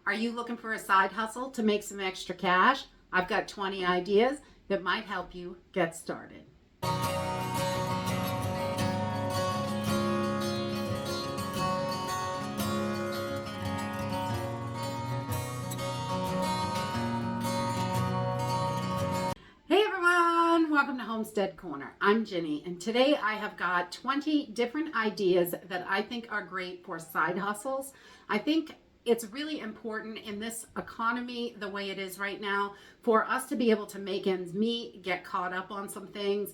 Are you looking for a side hustle to make some extra cash? I've got 20 ideas that might help you get started. Hey everyone, welcome to Homestead Corner. I'm Ginny, and today I have got 20 different ideas that I think are great for side hustles. I think it's really important in this economy, the way it is right now, for us to be able to make ends meet, get caught up on some things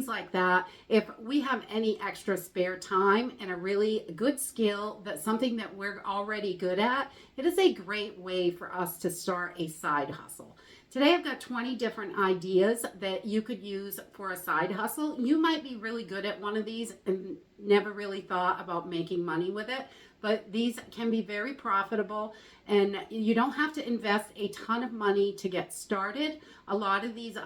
like that. If we have any extra spare time and a really good skill, that's something that we're already good at, it is a great way for us to start a side hustle. Today I've got 20 different ideas that you could use for a side hustle. You might be really good at one of these and never really thought about making money with it, but these can be very profitable and you don't have to invest a ton of money to get started. A lot of these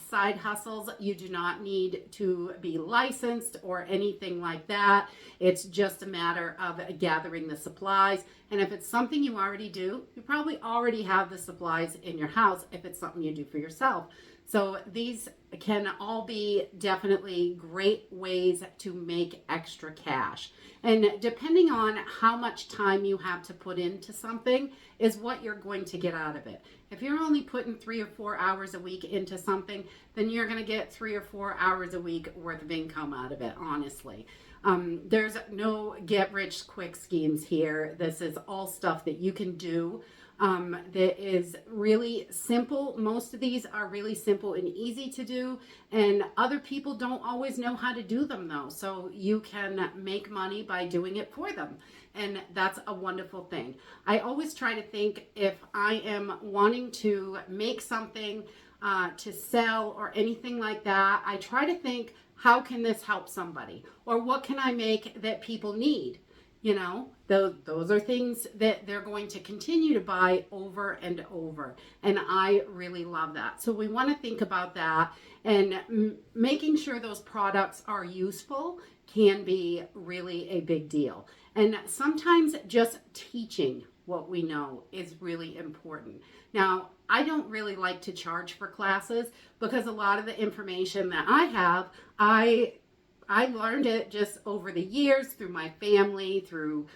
side hustles, you do not need to be licensed or anything like that. It's just a matter of gathering the supplies. And if it's something you already do, you probably already have the supplies in your house if it's something you do for yourself. So these can all be definitely great ways to make extra cash. And depending on how much time you have to put into something is what you're going to get out of it. If you're only putting 3 or 4 hours a week into something, then you're going to get 3 or 4 hours a week worth of income out of it, honestly. There's no get rich quick schemes here. This is all stuff that you can do that is really simple. Most of these are really simple and easy to do, and other people don't always know how to do them though. So you can make money by doing it for them. And that's a wonderful thing. I always try to think, if I am wanting to make something to sell or anything like that, I try to think, how can this help somebody? Or what can I make that people need? You know, those are things that they're going to continue to buy over and over. And I really love that. So we want to think about that, and making sure those products are useful can be really a big deal. And sometimes just teaching what we know is really important. Now, I don't really like to charge for classes because a lot of the information that I have, I learned it just over the years through my family, through,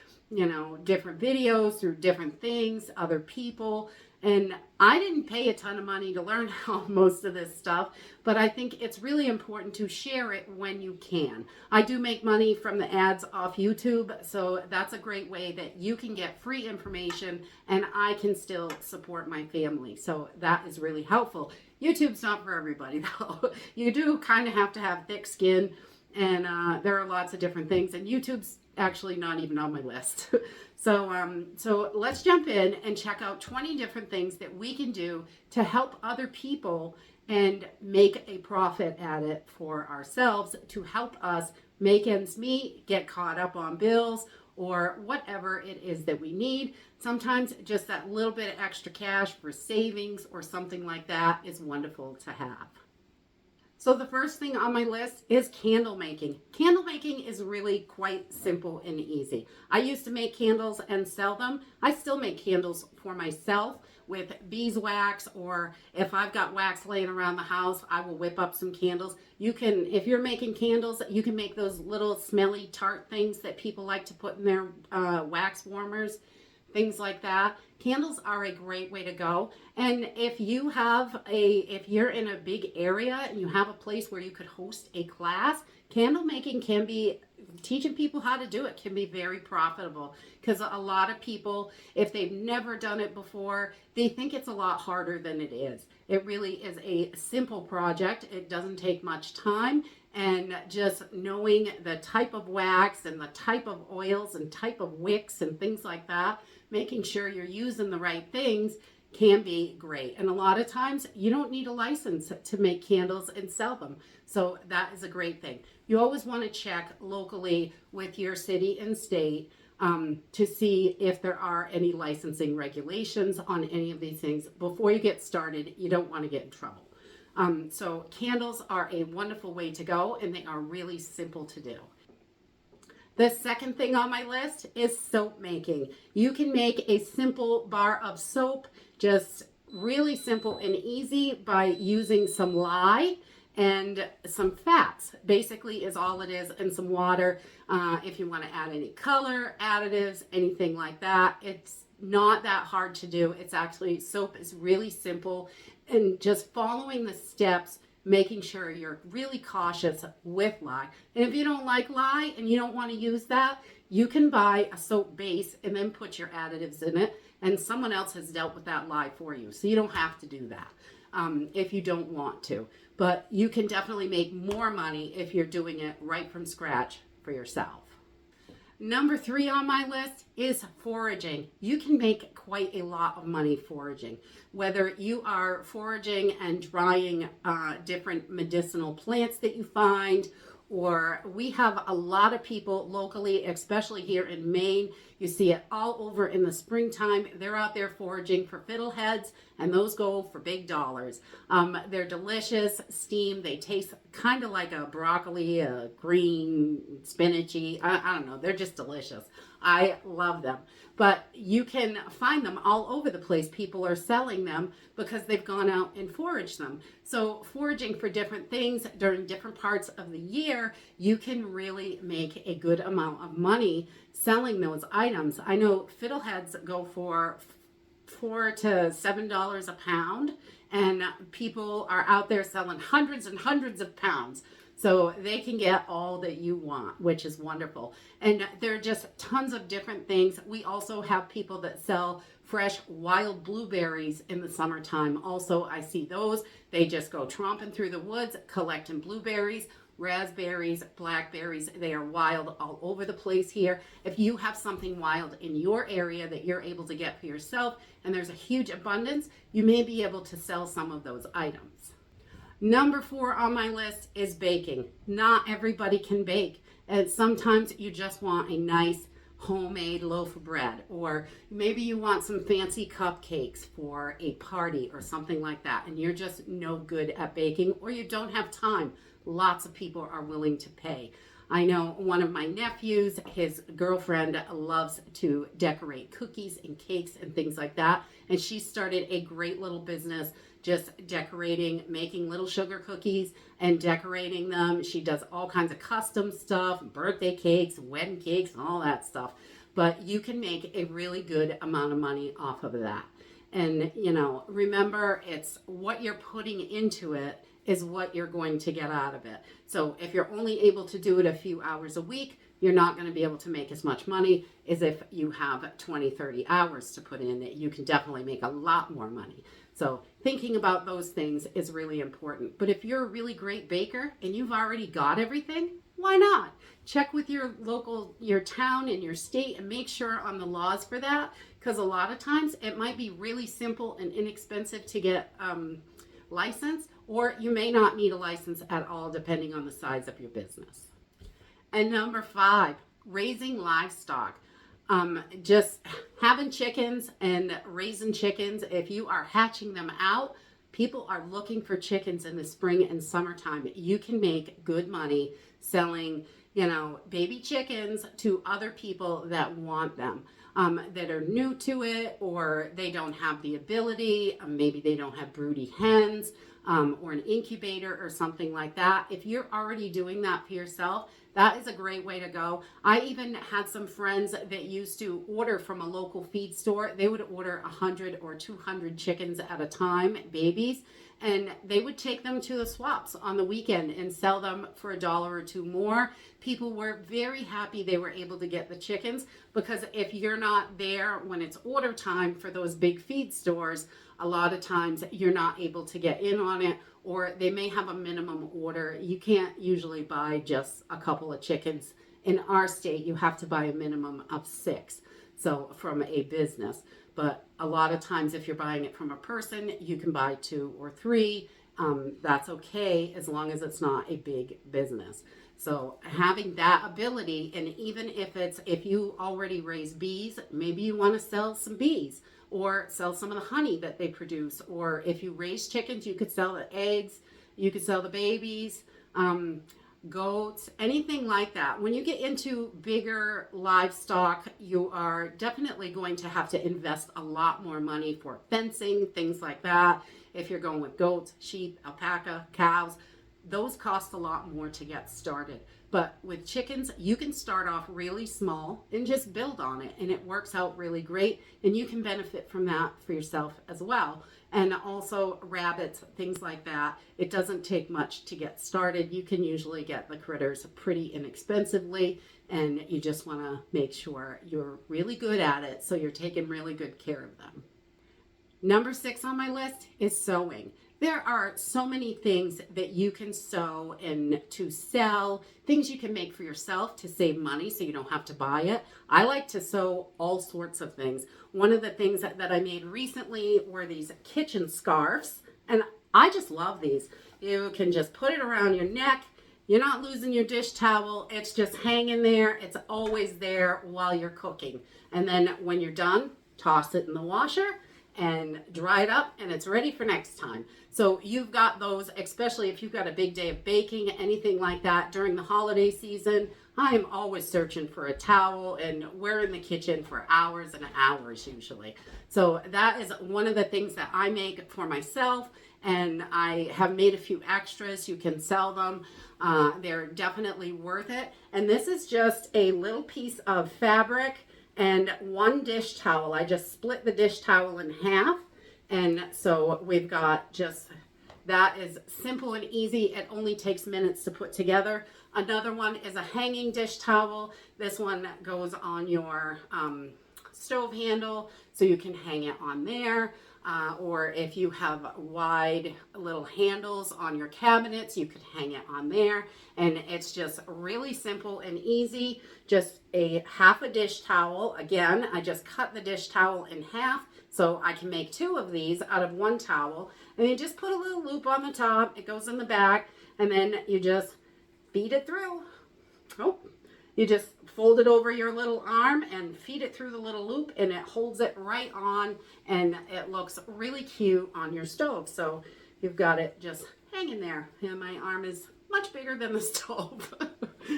different videos, through different things, other people. And I didn't pay a ton of money to learn how most of this stuff, but I think it's really important to share it when you can. I do make money from the ads off YouTube, so that's a great way that you can get free information and I can still support my family. So that is really helpful. YouTube's not for everybody though. You do kind of have to have thick skin. And there are lots of different things, and YouTube's actually not even on my list. So let's jump in and check out 20 different things that we can do to help other people and make a profit at it for ourselves, to help us make ends meet, get caught up on bills, or whatever it is that we need. Sometimes just that little bit of extra cash for savings or something like that is wonderful to have. So the first thing on my list is candle making. Candle making is really quite simple and easy. I used to make candles and sell them. I still make candles for myself with beeswax, or if I've got wax laying around the house, I will whip up some candles. You can, if you're making candles, you can make those little smelly tart things that people like to put in their wax warmers, things like that. Candles are a great way to go. And if you're in a big area and you have a place where you could host a class, candle making can be, teaching people how to do it can be very profitable, because a lot of people, if they've never done it before, they think it's a lot harder than it is. It really is a simple project. It doesn't take much time, and just knowing the type of wax and the type of oils and type of wicks and things like that, making sure you're using the right things, can be great. And a lot of times you don't need a license to make candles and sell them. So that is a great thing. You always want to check locally with your city and state to see if there are any licensing regulations on any of these things before you get started. You don't want to get in trouble. So candles are a wonderful way to go, and they are really simple to do. The second thing on my list is soap making. You can make a simple bar of soap, just really simple and easy, by using some lye and some fats. Basically is all it is, and some water. If you want to add any color additives, anything like that, it's not that hard to do. It's actually, soap is really simple, and just following the steps, making sure you're really cautious with lye. And if you don't like lye and you don't want to use that, you can buy a soap base and then put your additives in it, and someone else has dealt with that lye for you, so you don't have to do that if you don't want to. But you can definitely make more money if you're doing it right from scratch for yourself. Number 3 on my list is foraging. You can make quite a lot of money foraging. Whether you are foraging and drying different medicinal plants that you find, or we have a lot of people locally, especially here in Maine. You see it all over in the springtime. They're out there foraging for fiddleheads, and those go for big dollars. They're delicious, steamed. They taste kind of like a broccoli, a green, spinachy. I don't know. They're just delicious. I love them. But you can find them all over the place. People are selling them because they've gone out and foraged them. So foraging for different things during different parts of the year, you can really make a good amount of money selling those items. I know fiddleheads go for $4 to $7 a pound, and people are out there selling hundreds and hundreds of pounds. So they can get all that you want, which is wonderful. And there are just tons of different things. We also have people that sell fresh wild blueberries in the summertime. Also, I see those. They just go tromping through the woods, collecting blueberries, raspberries, blackberries. They are wild all over the place here. If you have something wild in your area that you're able to get for yourself, and there's a huge abundance, you may be able to sell some of those items. Number 4 on my list is baking. Not everybody can bake, and sometimes you just want a nice homemade loaf of bread, or maybe you want some fancy cupcakes for a party or something like that, and you're just no good at baking, or you don't have time. Lots of people are willing to pay. I know one of my nephews, his girlfriend loves to decorate cookies and cakes and things like that, and she started a great little business just decorating, making little sugar cookies and decorating them. She does all kinds of custom stuff, birthday cakes, wedding cakes, and all that stuff. But you can make a really good amount of money off of that. And, remember, it's what you're putting into it is what you're going to get out of it. So if you're only able to do it a few hours a week, you're not going to be able to make as much money as if you have 20, 30 hours to put in. You can definitely make a lot more money. So thinking about those things is really important. But if you're a really great baker and you've already got everything, why not? Check with your local, your town and your state, and make sure on the laws for that, because a lot of times it might be really simple and inexpensive to get license, or you may not need a license at all depending on the size of your business. And number 5, raising livestock. Just having chickens and raising chickens. If you are hatching them out, people are looking for chickens in the spring and summertime. You can make good money selling, baby chickens to other people that want them, that are new to it, or they don't have the ability. Maybe they don't have broody hens, or an incubator or something like that. If you're already doing that for yourself, that is a great way to go. I even had some friends that used to order from a local feed store. They would order 100 or 200 chickens at a time, babies, and they would take them to the swaps on the weekend and sell them for $1 or $2 more. People were very happy they were able to get the chickens, because if you're not there when it's order time for those big feed stores, a lot of times you're not able to get in on it, or they may have a minimum order. You can't usually buy just a couple of chickens. In our state, you have to buy a minimum of 6, so from a business. But a lot of times if you're buying it from a person, you can buy 2 or 3. That's okay as long as it's not a big business. So having that ability, and even if you already raise bees, maybe you want to sell some bees, or sell some of the honey that they produce. Or if you raise chickens, you could sell the eggs, you could sell the babies. goats, anything like that. When you get into bigger livestock, you are definitely going to have to invest a lot more money for fencing, things like that. If you're going with goats, sheep, alpaca, cows, those cost a lot more to get started. But with chickens, you can start off really small and just build on it, and it works out really great, and you can benefit from that for yourself as well. And also rabbits, things like that. It doesn't take much to get started. You can usually get the critters pretty inexpensively, and you just want to make sure you're really good at it, so you're taking really good care of them. Number 6 on my list is sewing. There are so many things that you can sew and to sell, things you can make for yourself to save money so you don't have to buy it. I like to sew all sorts of things. One of the things that I made recently were these kitchen scarves, and I just love these. You can just put it around your neck. You're not losing your dish towel. It's just hanging there. It's always there while you're cooking. And then when you're done, toss it in the washer and dry it up, and it's ready for next time. So you've got those, especially if you've got a big day of baking, anything like that during the holiday season. I am always searching for a towel, and we're in the kitchen for hours and hours usually. So that is one of the things that I make for myself, and I have made a few extras. You can sell them. They're definitely worth it. And this is just a little piece of fabric and one dish towel. I just split the dish towel in half, and so we've got just, that is simple and easy. It only takes minutes to put together. Another one is a hanging dish towel. This one goes on your stove handle, so you can hang it on there. Or if you have wide little handles on your cabinets, you could hang it on there. And it's just really simple and easy. Just a half a dish towel. Again, I just cut the dish towel in half so I can make 2 of these out of one towel. And you just put a little loop on the top. It goes in the back, and then you just feed it through. Oh, you just fold it over your little arm and feed it through the little loop, and it holds it right on, and it looks really cute on your stove. So you've got it just hanging there. And my arm is much bigger than the stove.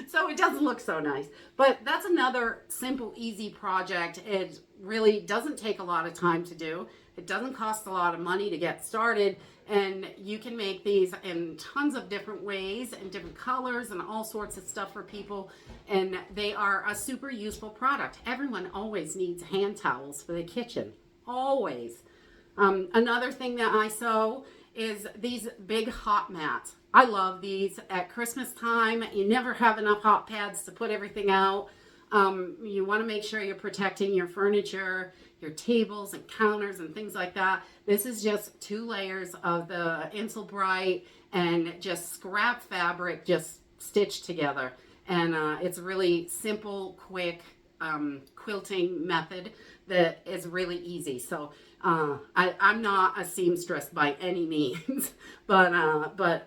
So it doesn't look so nice. But that's another simple, easy project. It really doesn't take a lot of time to do. It doesn't cost a lot of money to get started. And you can make these in tons of different ways and different colors and all sorts of stuff for people. And they are a super useful product. Everyone always needs hand towels for the kitchen. Always. Another thing that I sew is these big hot mats. I love these at Christmas time. You never have enough hot pads to put everything out. You want to make sure you're protecting your furniture, your tables and counters and things like that. This is just 2 layers of the Insulbrite and just scrap fabric just stitched together. And it's a really simple, quick quilting method that is really easy. So I'm not a seamstress by any means, but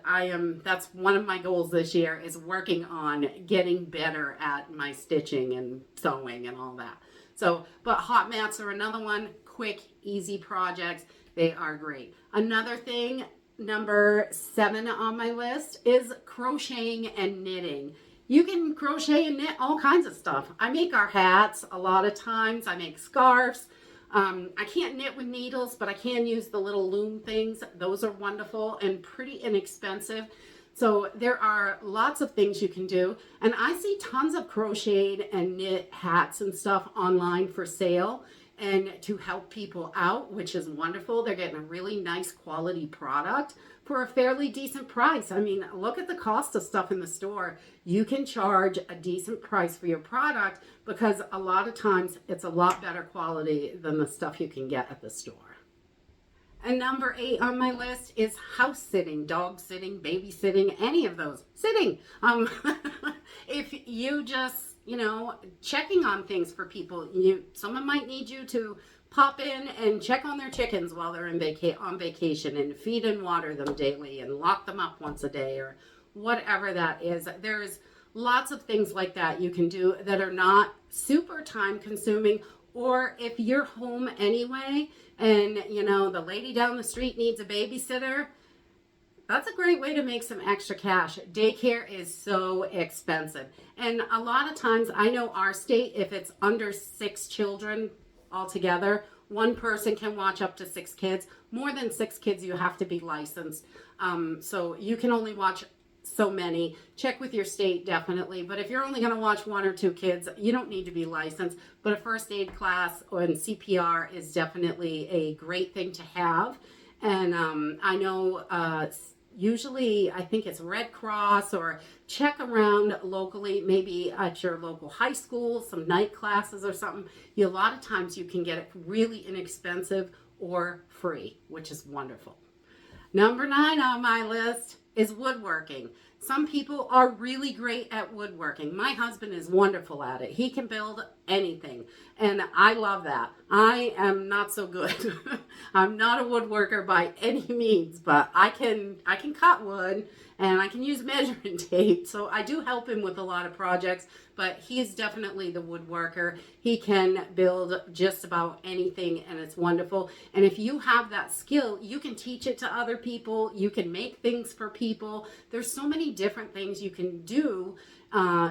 I am. That's one of my goals this year, is working on getting better at my stitching and sewing and all that. So, but hot mats are another one. Quick, easy projects. They are great. Another thing, number 7 on my list, is crocheting and knitting. You can crochet and knit all kinds of stuff. I make our hats a lot of times. I make scarves. I can't knit with needles, but I can use the little loom things. Those are wonderful and pretty inexpensive. So there are lots of things you can do. And I see tons of crocheted and knit hats and stuff online for sale and to help people out, which is wonderful. They're getting a really nice quality product for a fairly decent price. I mean, look at the cost of stuff in the store. You can charge a decent price for your product because a lot of times it's a lot better quality than the stuff you can get at the store. And number 8 on my list is house sitting, dog sitting, babysitting, any of those. Sitting. If you just, checking on things for people, someone might need you to pop in and check on their chickens while they're on vacation and feed and water them daily and lock them up once a day or whatever that is. There's lots of things like that you can do that are not super time consuming. Or if you're home anyway and, the lady down the street needs a babysitter, That's a great way to make some extra cash. Daycare is so expensive. And a lot of times, I know our state, if it's under 6 children altogether, one person can watch up to 6 kids. More than 6 kids, you have to be licensed. So you can only watch so many. Check with your state, definitely. But if you're only going to watch 1 or 2 kids, you don't need to be licensed. But a first aid class and CPR is definitely a great thing to have. And I know usually I think it's Red Cross, or check around locally, maybe at your local high school, some night classes or something. A lot of times you can get it really inexpensive or free, which is wonderful. Number 9 on my list is woodworking. Some people are really great at woodworking. My husband is wonderful at it. He can build anything, and I love that. I am not so good. I'm not a woodworker by any means, but I can cut wood, and I can use measuring tape. So I do help him with a lot of projects, but he is definitely the woodworker. He can build just about anything, and it's wonderful. And if you have that skill, you can teach it to other people. You can make things for people. There's so many different things you can do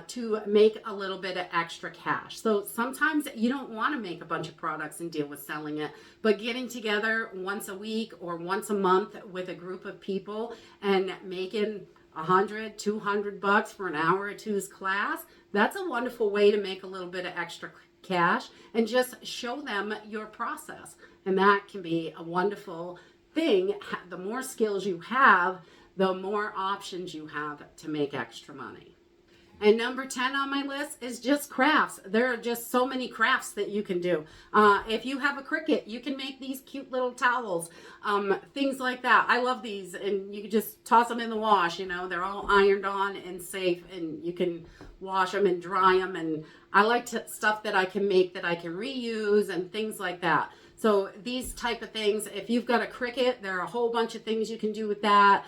to make a little bit of extra cash. So sometimes you don't want to make a bunch of products and deal with selling it, but getting together once a week or once a month with a group of people and making $100, $200 for an hour or two's class, that's a wonderful way to make a little bit of extra cash and just show them your process. And that can be a wonderful thing. The more skills you have, the more options you have to make extra money. And number 10 on my list is just crafts. There are just so many crafts that you can do. If you have a Cricut, you can make these cute little towels, things like that. I love these, and you can just toss them in the wash. You know, they're all ironed on and safe, and you can wash them and dry them. And I like stuff that I can make that I can reuse and things like that. So these type of things, if you've got a Cricut, there are a whole bunch of things you can do with that.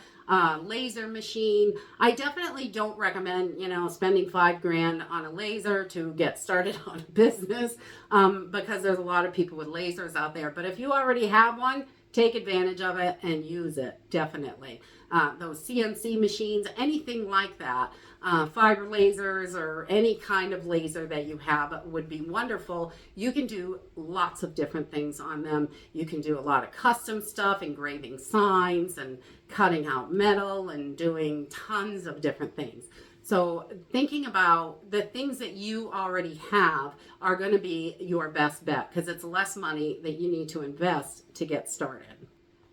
Laser machine. I definitely don't recommend, spending $5,000 on a laser to get started on a business, because there's a lot of people with lasers out there. But if you already have one, take advantage of it and use it, definitely. Those CNC machines, anything like that, fiber lasers or any kind of laser that you have would be wonderful. You can do lots of different things on them. You can do a lot of custom stuff, engraving signs and cutting out metal and doing tons of different things. So thinking about the things that you already have are going to be your best bet, because it's less money that you need to invest to get started.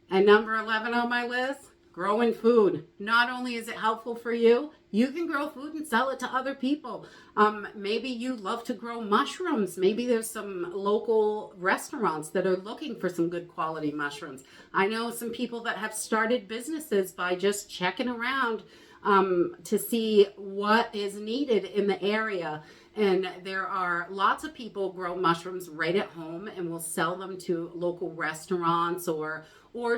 And number 11 on my list, growing food. Not only is it helpful for you, you can grow food and sell it to other people. Maybe you love to grow mushrooms. Maybe there's some local restaurants that are looking for some good quality mushrooms. I know some people that have started businesses by just checking around to see what is needed in the area. And there are lots of people grow mushrooms right at home and will sell them to local restaurants or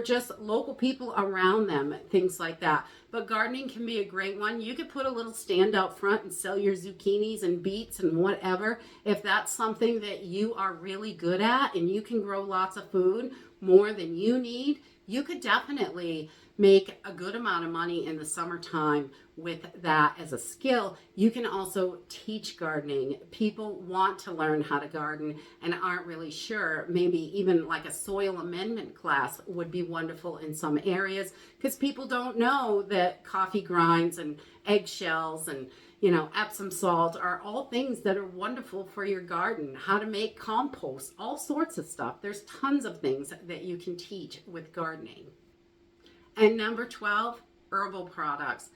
just local people around them, things like that. But gardening can be a great one. You could put a little stand out front and sell your zucchinis and beets and whatever. If that's something that you are really good at and you can grow lots of food, more than you need, you could definitely make a good amount of money in the summertime with that as a skill. You can also teach gardening. People want to learn how to garden and aren't really sure. Maybe even like a soil amendment class would be wonderful in some areas, because people don't know that coffee grinds and eggshells and Epsom salt are all things that are wonderful for your garden. How to make compost, all sorts of stuff. There's tons of things that you can teach with gardening. And number 12, herbal products.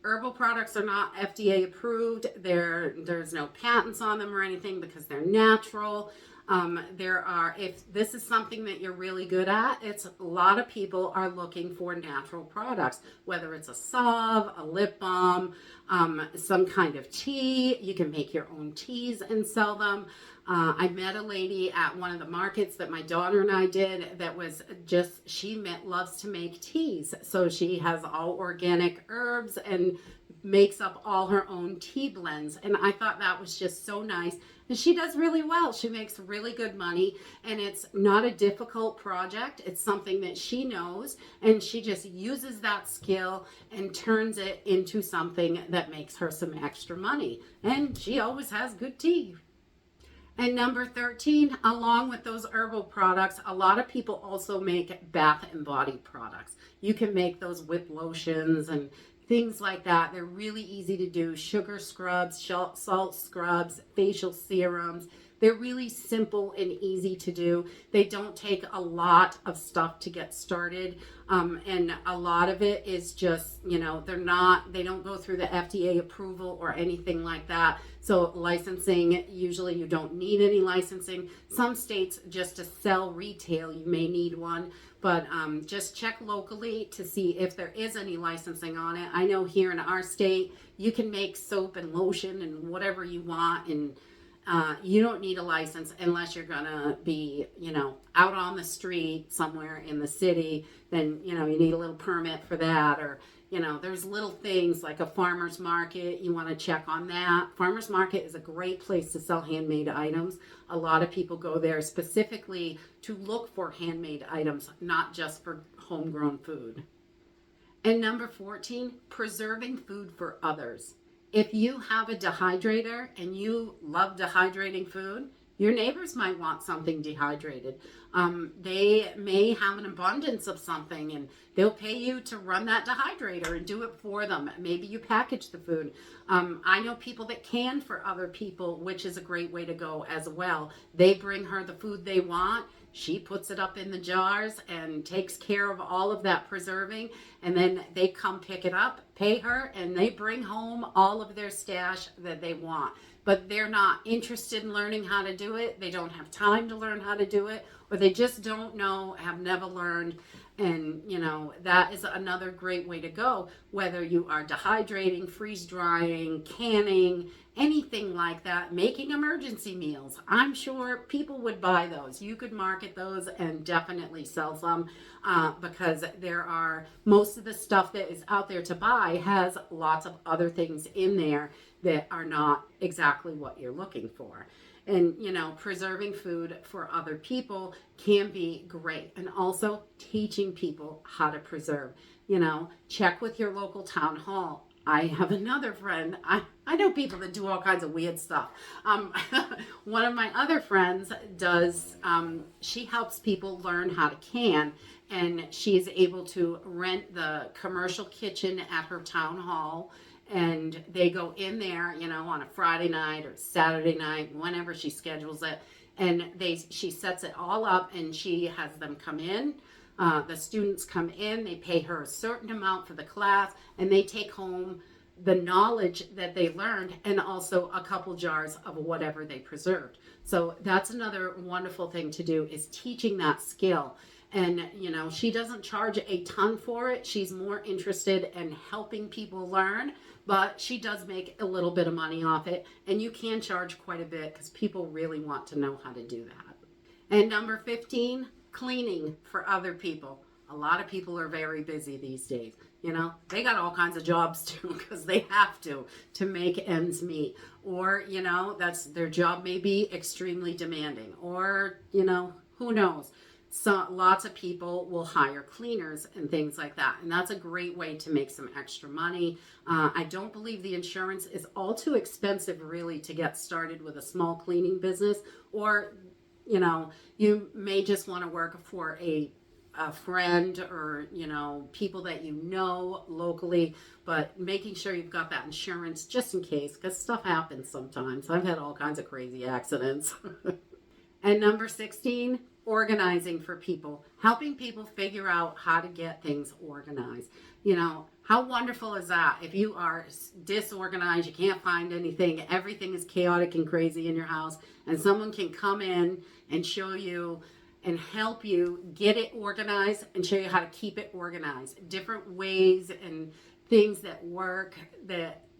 Herbal products are not FDA approved. There's no patents on them or anything because they're natural. If this is something that you're really good at, a lot of people are looking for natural products, whether it's a salve, a lip balm, some kind of tea. You can make your own teas and sell them. I met a lady at one of the markets that my daughter and I did that was loves to make teas. So she has all organic herbs and makes up all her own tea blends. And I thought that was just so nice. And she does really well. She makes really good money, and it's not a difficult project. It's something that she knows, and she just uses that skill and turns it into something that makes her some extra money. And she always has good tea. And number 13, along with those herbal products, a lot of people also make bath and body products. You can make those with lotions and things like that. They're really easy to do. Sugar scrubs, salt scrubs, facial serums. They're really simple and easy to do. They don't take a lot of stuff to get started. And a lot of it is just, they don't go through the FDA approval or anything like that. So licensing, usually you don't need any licensing. Some states, just to sell retail, you may need one. But just check locally to see if there is any licensing on it. I know here in our state, you can make soap and lotion and whatever you want, and you don't need a license unless you're gonna be, out on the street somewhere in the city. Then, you need a little permit for that. Or, there's little things like a farmer's market. You want to check on that. Farmer's market is a great place to sell handmade items. A lot of people go there specifically to look for handmade items, not just for homegrown food. And number 14, preserving food for others. If you have a dehydrator and you love dehydrating food, your neighbors might want something dehydrated. They may have an abundance of something, and they'll pay you to run that dehydrator and do it for them. Maybe you package the food. I know people that can for other people, which is a great way to go as well. They bring her the food they want. She puts it up in the jars and takes care of all of that preserving, and then they come pick it up, pay her, and they bring home all of their stash that they want. But they're not interested in learning how to do it. They don't have time to learn how to do it, or they just don't know, have never learned. And, that is another great way to go, whether you are dehydrating, freeze drying, canning, anything like that, making emergency meals. I'm sure people would buy those. You could market those and definitely sell some because most of the stuff that is out there to buy has lots of other things in there that are not exactly what you're looking for. And, preserving food for other people can be great. And also teaching people how to preserve. Check with your local town hall. I have another friend. I know people that do all kinds of weird stuff. One of my other friends does, she helps people learn how to can. And she's able to rent the commercial kitchen at her town hall. And they go in there, on a Friday night or Saturday night, whenever she schedules it. And she sets it all up, and she has them come in. The students come in, they pay her a certain amount for the class, and they take home the knowledge that they learned and also a couple jars of whatever they preserved. So that's another wonderful thing to do, is teaching that skill. And, she doesn't charge a ton for it. She's more interested in helping people learn, but she does make a little bit of money off it. And you can charge quite a bit because people really want to know how to do that. And number 15, cleaning for other people. A lot of people are very busy these days. They got all kinds of jobs too because they have to make ends meet. Or, that's their job may be extremely demanding. Or, who knows? So lots of people will hire cleaners and things like that. And that's a great way to make some extra money. I don't believe the insurance is all too expensive really to get started with a small cleaning business. Or, you may just want to work for a friend or, people that locally, but making sure you've got that insurance just in case, because stuff happens sometimes. I've had all kinds of crazy accidents. And number 16, organizing for people, helping people figure out how to get things organized. How wonderful is that? If you are disorganized, you can't find anything, everything is chaotic and crazy in your house, and someone can come in and show you and help you get it organized and show you how to keep it organized. Different ways and things that work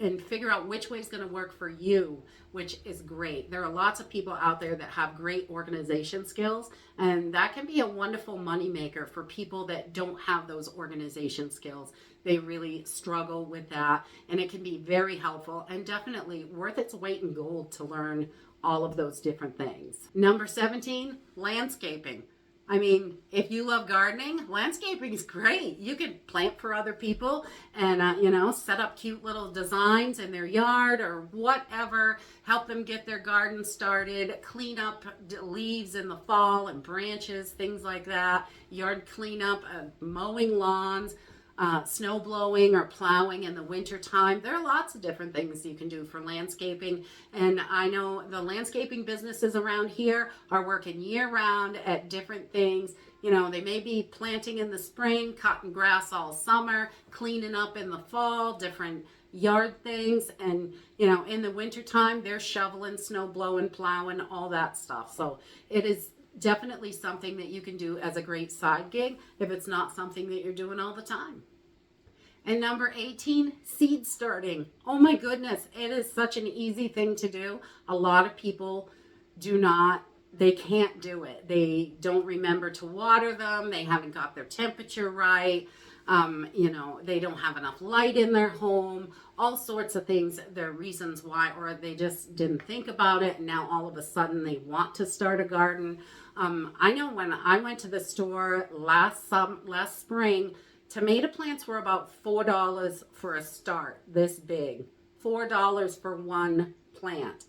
and figure out which way is going to work for you, which is great. There are lots of people out there that have great organization skills, and that can be a wonderful moneymaker for people that don't have those organization skills. They really struggle with that, and it can be very helpful and definitely worth its weight in gold to learn all of those different things. Number 17, landscaping. I mean, if you love gardening, landscaping is great. You can plant for other people and, set up cute little designs in their yard or whatever. Help them get their garden started. Clean up leaves in the fall and branches, things like that. Yard cleanup, mowing lawns. Snow blowing or plowing in the winter time. There are lots of different things you can do for landscaping. And I know the landscaping businesses around here are working year round at different things. They may be planting in the spring, cutting grass all summer, cleaning up in the fall, different yard things. And, in the winter time, they're shoveling, snow blowing, plowing, all that stuff. So it is definitely something that you can do as a great side gig if it's not something that you're doing all the time. And number 18, seed starting. Oh my goodness, it is such an easy thing to do. A lot of people they can't do it. They don't remember to water them. They haven't got their temperature right. They don't have enough light in their home, all sorts of things. There are reasons why, or they just didn't think about it. And now all of a sudden they want to start a garden. I know when I went to the store last spring, tomato plants were about $4 for a start, this big. $4 for one plant.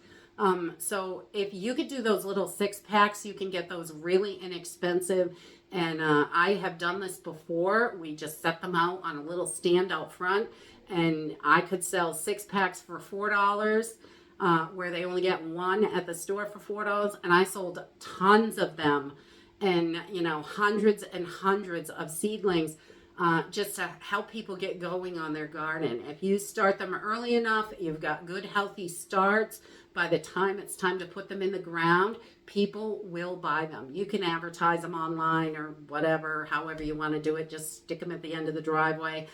So if you could do those little 6-packs, you can get those really inexpensive. And I have done this before. We just set them out on a little stand out front, and I could sell 6-packs for $4. Where they only get one at the store for $4, and I sold tons of them, and hundreds and hundreds of seedlings, just to help people get going on their garden. If you start them early enough, you've got good healthy starts. By the time it's time to put them in the ground, people will buy them. You can advertise them online or whatever, however you want to do it. Just stick them at the end of the driveway.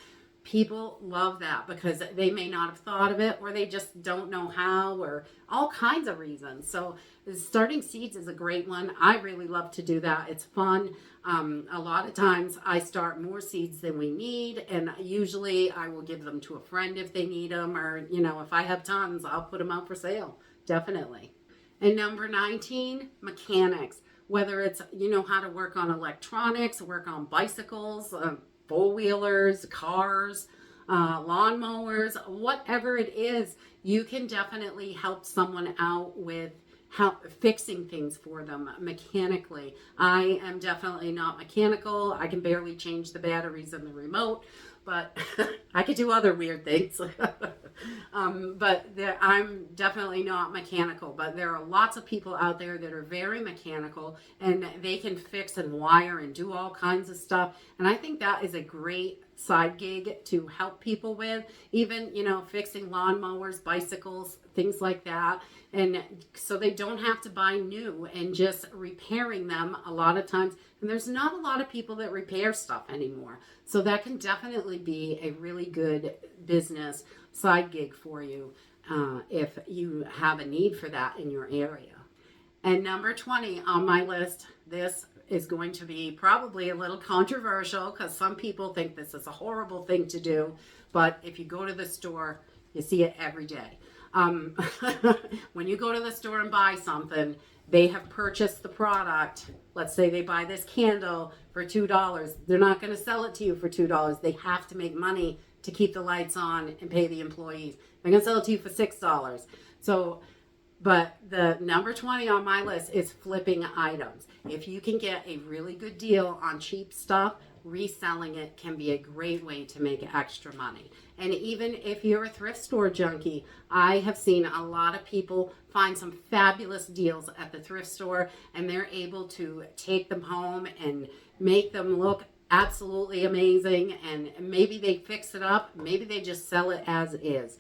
People love that because they may not have thought of it, or they just don't know how, or all kinds of reasons. So starting seeds is a great one. I really love to do that. It's fun. A lot of times I start more seeds than we need, and usually I will give them to a friend if they need them, or if I have tons, I'll put them out for sale. Definitely. And number 19, mechanics. Whether it's how to work on electronics, work on bicycles, four-wheelers, cars, lawnmowers, whatever it is, you can definitely help someone out with fixing things for them mechanically. I am definitely not mechanical. I can barely change the batteries in the remote, but I could do other weird things. I'm definitely not mechanical, but there are lots of people out there that are very mechanical, and they can fix and wire and do all kinds of stuff. And I think that is a great side gig to help people with, even, fixing lawnmowers, bicycles, things like that. And so they don't have to buy new, and just repairing them a lot of times. And there's not a lot of people that repair stuff anymore. So that can definitely be a really good business side gig for you if you have a need for that in your area. And number 20 on my list, this is going to be probably a little controversial because some people think this is a horrible thing to do. But if you go to the store, you see it every day. When you go to the store and buy something, they have purchased the product. Let's say they buy this candle for $2. They're not going to sell it to you for $2. They have to make money to keep the lights on and pay the employees. They're going to sell it to you for $6. So, but the number 20 on my list is flipping items. If you can get a really good deal on cheap stuff, reselling it can be a great way to make extra money. And even if you're a thrift store junkie, I have seen a lot of people find some fabulous deals at the thrift store, and they're able to take them home and make them look absolutely amazing. And maybe they fix it up, maybe they just sell it as is.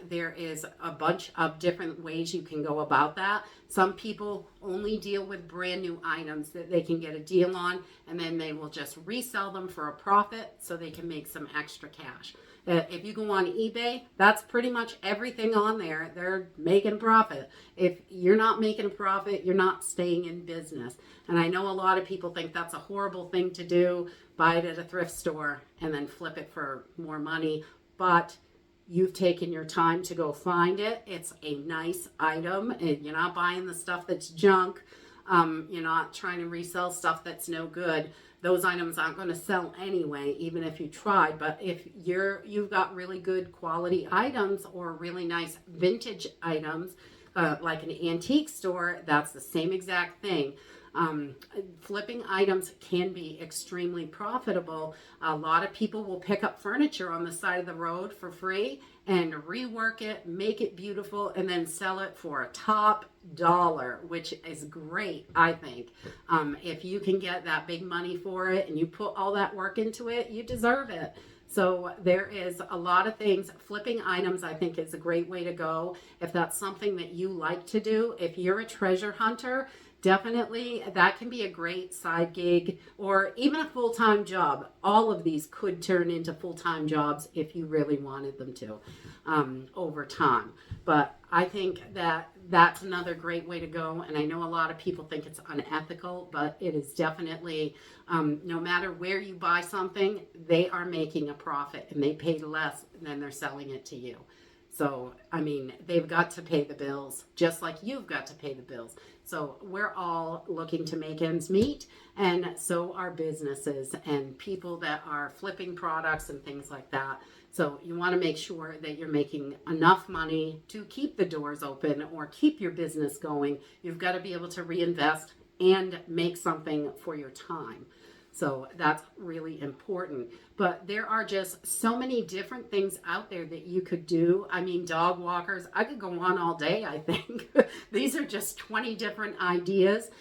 There is a bunch of different ways you can go about that. Some people only deal with brand new items that they can get a deal on, and then they will just resell them for a profit so they can make some extra cash. If you go on eBay, that's pretty much everything on there. They're making profit. If you're not making a profit, you're not staying in business. And I know a lot of people think that's a horrible thing to do, buy it at a thrift store and then flip it for more money. But you've taken your time to go find it. It's a nice item, and you're not buying the stuff that's junk. You're not trying to resell stuff that's no good. Those items aren't going to sell anyway, even if you tried. But if you've got really good quality items or really nice vintage items, like an antique store, that's the same exact thing. Flipping items can be extremely profitable. A lot of people will pick up furniture on the side of the road for free and rework it, make it beautiful, and then sell it for a top dollar, which is great, I think. If you can get that big money for it and you put all that work into it, you deserve it. So there is a lot of things. Flipping items, I think, is a great way to go. If that's something that you like to do, if you're a treasure hunter, definitely that can be a great side gig or even a full-time job. All of these could turn into full-time jobs if you really wanted them to over time. But I think that that's another great way to go. And I know a lot of people think it's unethical, but it is definitely, no matter where you buy something, they are making a profit and they pay less than they're selling it to you. So, I mean, they've got to pay the bills, just like you've got to pay the bills. So we're all looking to make ends meet, and so are businesses and people that are flipping products and things like that. So you want to make sure that you're making enough money to keep the doors open or keep your business going. You've got to be able to reinvest and make something for your time. So that's really important. But there are just so many different things out there that you could do. I mean, dog walkers, I could go on all day, I think. These are just 20 different ideas.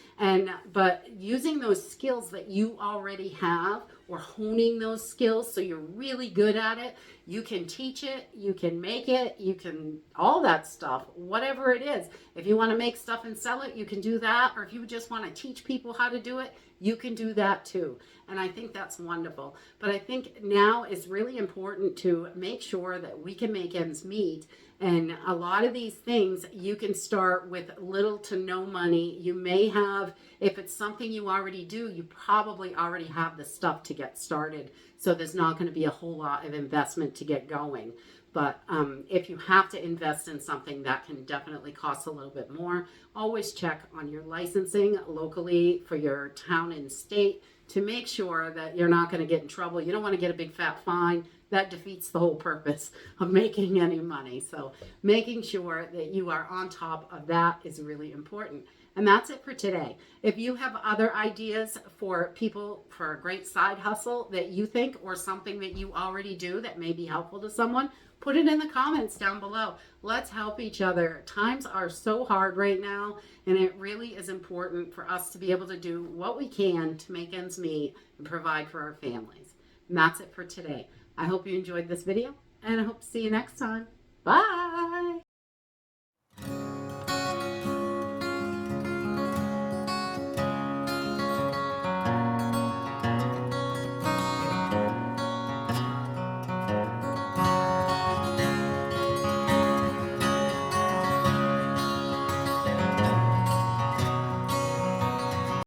But using those skills that you already have or honing those skills so you're really good at it, you can teach it, you can make it, you can, all that stuff, whatever it is. If you want to make stuff and sell it, you can do that. Or if you just want to teach people how to do it, you can do that too. And I think that's wonderful. But I think now it's really important to make sure that we can make ends meet. And a lot of these things, you can start with little to no money. You may have, if it's something you already do, you probably already have the stuff to get started. So there's not going to be a whole lot of investment to get going. But if you have to invest in something, that can definitely cost a little bit more. Always check on your licensing locally for your town and state to make sure that you're not going to get in trouble. You don't want to get a big fat fine. That defeats the whole purpose of making any money. So making sure that you are on top of that is really important. And that's it for today. If you have other ideas for people for a great side hustle that you think or something that you already do that may be helpful to someone, put it in the comments down below. Let's help each other. Times are so hard right now, and it really is important for us to be able to do what we can to make ends meet and provide for our families. And that's it for today. I hope you enjoyed this video, and I hope to see you next time. Bye!